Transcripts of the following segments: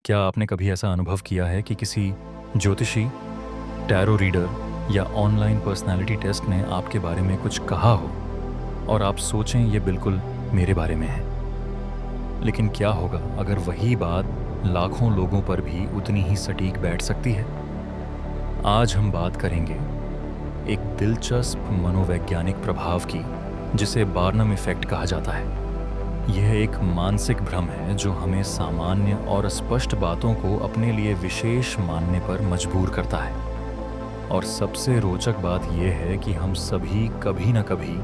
क्या आपने कभी ऐसा अनुभव किया है कि किसी ज्योतिषी, टैरो रीडर या ऑनलाइन पर्सनालिटी टेस्ट ने आपके बारे में कुछ कहा हो और आप सोचें ये बिल्कुल मेरे बारे में है? लेकिन क्या होगा अगर वही बात लाखों लोगों पर भी उतनी ही सटीक बैठ सकती है? आज हम बात करेंगे एक दिलचस्प मनोवैज्ञानिक प्रभाव की जिसे बार्नम इफेक्ट कहा जाता है। यह एक मानसिक भ्रम है जो हमें सामान्य और स्पष्ट बातों को अपने लिए विशेष मानने पर मजबूर करता है। और सबसे रोचक बात यह है कि हम सभी कभी न कभी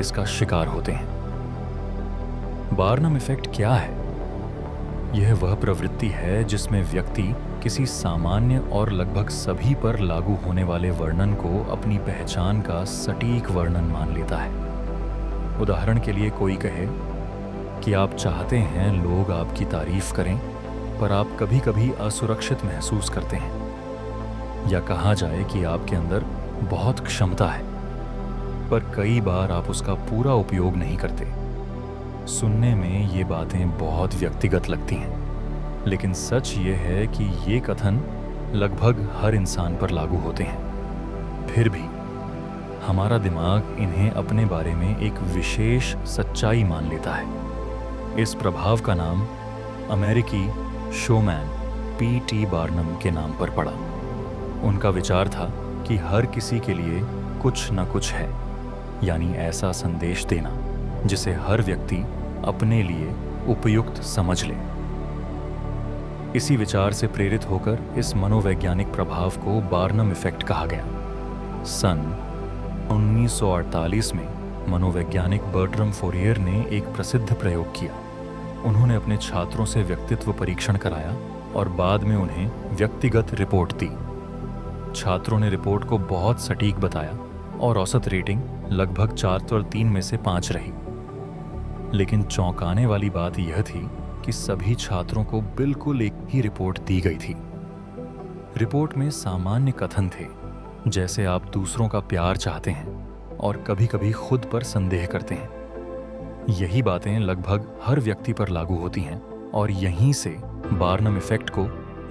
इसका शिकार होते हैं। बार्नम इफेक्ट क्या है? यह वह प्रवृत्ति है जिसमें व्यक्ति किसी सामान्य और लगभग सभी पर लागू होने वाले वर्णन को अपनी पहचान का सटीक वर्णन मान लेता है। उदाहरण के लिए कोई कहे कि आप चाहते हैं लोग आपकी तारीफ करें, पर आप कभी-कभी असुरक्षित महसूस करते हैं। या कहा जाए कि आपके अंदर बहुत क्षमता है, पर कई बार आप उसका पूरा उपयोग नहीं करते। सुनने में ये बातें बहुत व्यक्तिगत लगती हैं, लेकिन सच ये है कि ये कथन लगभग हर इंसान पर लागू होते हैं। फिर भी हमारा दिमाग इन्हें अपने बारे में एक विशेष सच्चाई मान लेता है। इस प्रभाव का नाम अमेरिकी शोमैन P.T. बार्नम के नाम पर पड़ा। उनका विचार था कि हर किसी के लिए कुछ न कुछ है, यानी ऐसा संदेश देना जिसे हर व्यक्ति अपने लिए उपयुक्त समझ ले। इसी विचार से प्रेरित होकर इस मनोवैज्ञानिक प्रभाव को बार्नम इफेक्ट कहा गया। सन 1948 में मनोवैज्ञानिक बर्ट्रम फोरियर ने एक प्रसिद्ध प्रयोग किया। उन्होंने अपने छात्रों से व्यक्तित्व परीक्षण कराया और बाद में उन्हें व्यक्तिगत रिपोर्ट दी। छात्रों ने रिपोर्ट को बहुत सटीक बताया और औसत रेटिंग लगभग 4.3 में से 5 रही। लेकिन चौंकाने वाली बात यह थी कि सभी छात्रों को बिल्कुल एक ही रिपोर्ट दी गई थी। रिपोर्ट में सामान्य कथन थे, जैसे आप दूसरों का प्यार चाहते हैं और कभी-कभी खुद पर संदेह करते हैं। यही बातें लगभग हर व्यक्ति पर लागू होती हैं और यहीं से बार्नम इफेक्ट को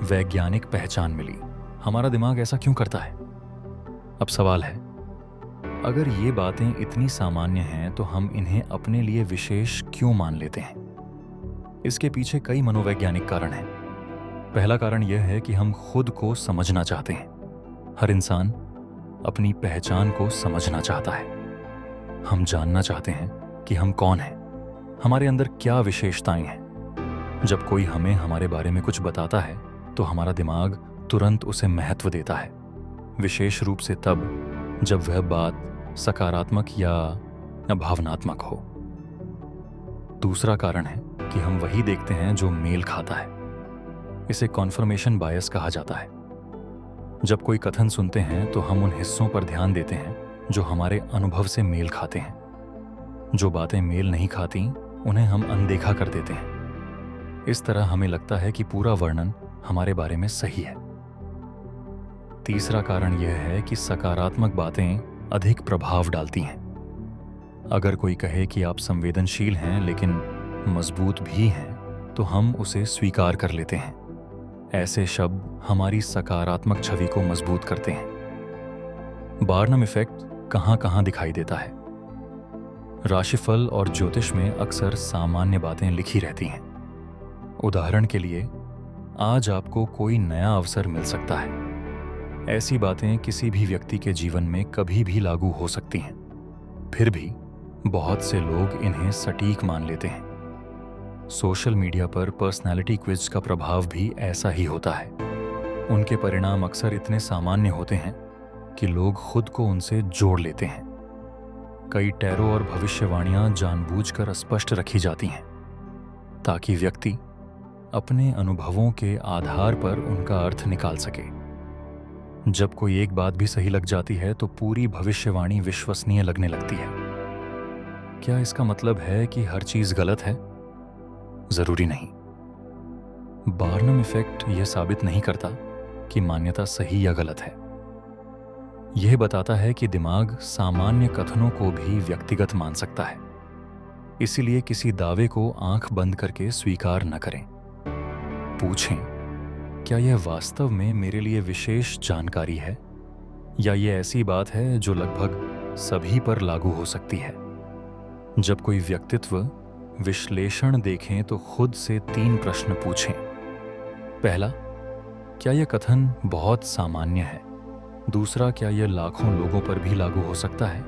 वैज्ञानिक पहचान मिली। हमारा दिमाग ऐसा क्यों करता है? अब सवाल है, अगर ये बातें इतनी सामान्य हैं तो हम इन्हें अपने लिए विशेष क्यों मान लेते हैं? इसके पीछे कई मनोवैज्ञानिक कारण हैं। पहला कारण यह है कि हम खुद को समझना चाहते हैं। हर इंसान अपनी पहचान को समझना चाहता है। हम जानना चाहते हैं कि हम कौन हैं, हमारे अंदर क्या विशेषताएं हैं। जब कोई हमें हमारे बारे में कुछ बताता है तो हमारा दिमाग तुरंत उसे महत्व देता है, विशेष रूप से तब जब वह बात सकारात्मक या भावनात्मक हो। दूसरा कारण है कि हम वही देखते हैं जो मेल खाता है। इसे कॉन्फर्मेशन बायस कहा जाता है। जब कोई कथन सुनते हैं तो हम उन हिस्सों पर ध्यान देते हैं जो हमारे अनुभव से मेल खाते हैं। जो बातें मेल नहीं खाती उन्हें हम अनदेखा कर देते हैं। इस तरह हमें लगता है कि पूरा वर्णन हमारे बारे में सही है। तीसरा कारण यह है कि सकारात्मक बातें अधिक प्रभाव डालती हैं। अगर कोई कहे कि आप संवेदनशील हैं लेकिन मजबूत भी हैं, तो हम उसे स्वीकार कर लेते हैं। ऐसे शब्द हमारी सकारात्मक छवि को मजबूत करते हैं। बार्नम इफेक्ट कहां-कहां दिखाई देता है? राशिफल और ज्योतिष में अक्सर सामान्य बातें लिखी रहती हैं। उदाहरण के लिए, आज आपको कोई नया अवसर मिल सकता है। ऐसी बातें किसी भी व्यक्ति के जीवन में कभी भी लागू हो सकती हैं। फिर भी बहुत से लोग इन्हें सटीक मान लेते हैं। सोशल मीडिया पर पर्सनैलिटी क्विज का प्रभाव भी ऐसा ही होता है। उनके परिणाम अक्सर इतने सामान्य होते हैं कि लोग खुद को उनसे जोड़ लेते हैं। कई टैरो और भविष्यवाणियां जानबूझकर स्पष्ट रखी जाती हैं ताकि व्यक्ति अपने अनुभवों के आधार पर उनका अर्थ निकाल सके। जब कोई एक बात भी सही लग जाती है तो पूरी भविष्यवाणी विश्वसनीय लगने लगती है। क्या इसका मतलब है कि हर चीज गलत है? जरूरी नहीं। बार्नम इफेक्ट यह साबित नहीं करता कि मान्यता सही या गलत है। यह बताता है कि दिमाग सामान्य कथनों को भी व्यक्तिगत मान सकता है। इसीलिए किसी दावे को आंख बंद करके स्वीकार न करें। पूछें क्या यह वास्तव में मेरे लिए विशेष जानकारी है, या ये ऐसी बात है जो लगभग सभी पर लागू हो सकती है? जब कोई व्यक्तित्व विश्लेषण देखें तो खुद से 3 प्रश्न पूछें। पहला, क्या यह कथन बहुत सामान्य है? दूसरा, क्या यह लाखों लोगों पर भी लागू हो सकता है?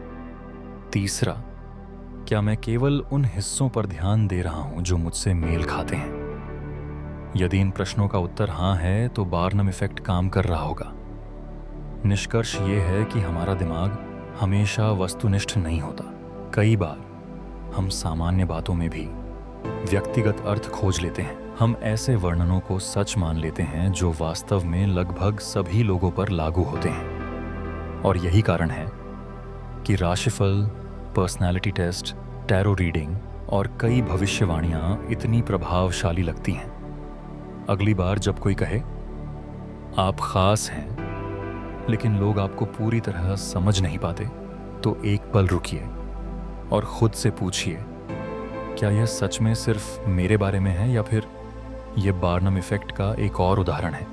तीसरा, क्या मैं केवल उन हिस्सों पर ध्यान दे रहा हूं जो मुझसे मेल खाते हैं? यदि इन प्रश्नों का उत्तर हाँ है तो बार्नम इफेक्ट काम कर रहा होगा। निष्कर्ष ये है कि हमारा दिमाग हमेशा वस्तुनिष्ठ नहीं होता। कई बार हम सामान्य बातों में भी व्यक्तिगत अर्थ खोज लेते हैं। हम ऐसे वर्णनों को सच मान लेते हैं जो वास्तव में लगभग सभी लोगों पर लागू होते हैं। और यही कारण है कि राशिफल, पर्सनैलिटी टेस्ट, टैरो रीडिंग और कई भविष्यवाणियां इतनी प्रभावशाली लगती हैं। अगली बार जब कोई कहे आप खास हैं लेकिन लोग आपको पूरी तरह समझ नहीं पाते, तो एक पल रुकिए और खुद से पूछिए, क्या यह सच में सिर्फ मेरे बारे में है या फिर यह बार्नम इफेक्ट का एक और उदाहरण है?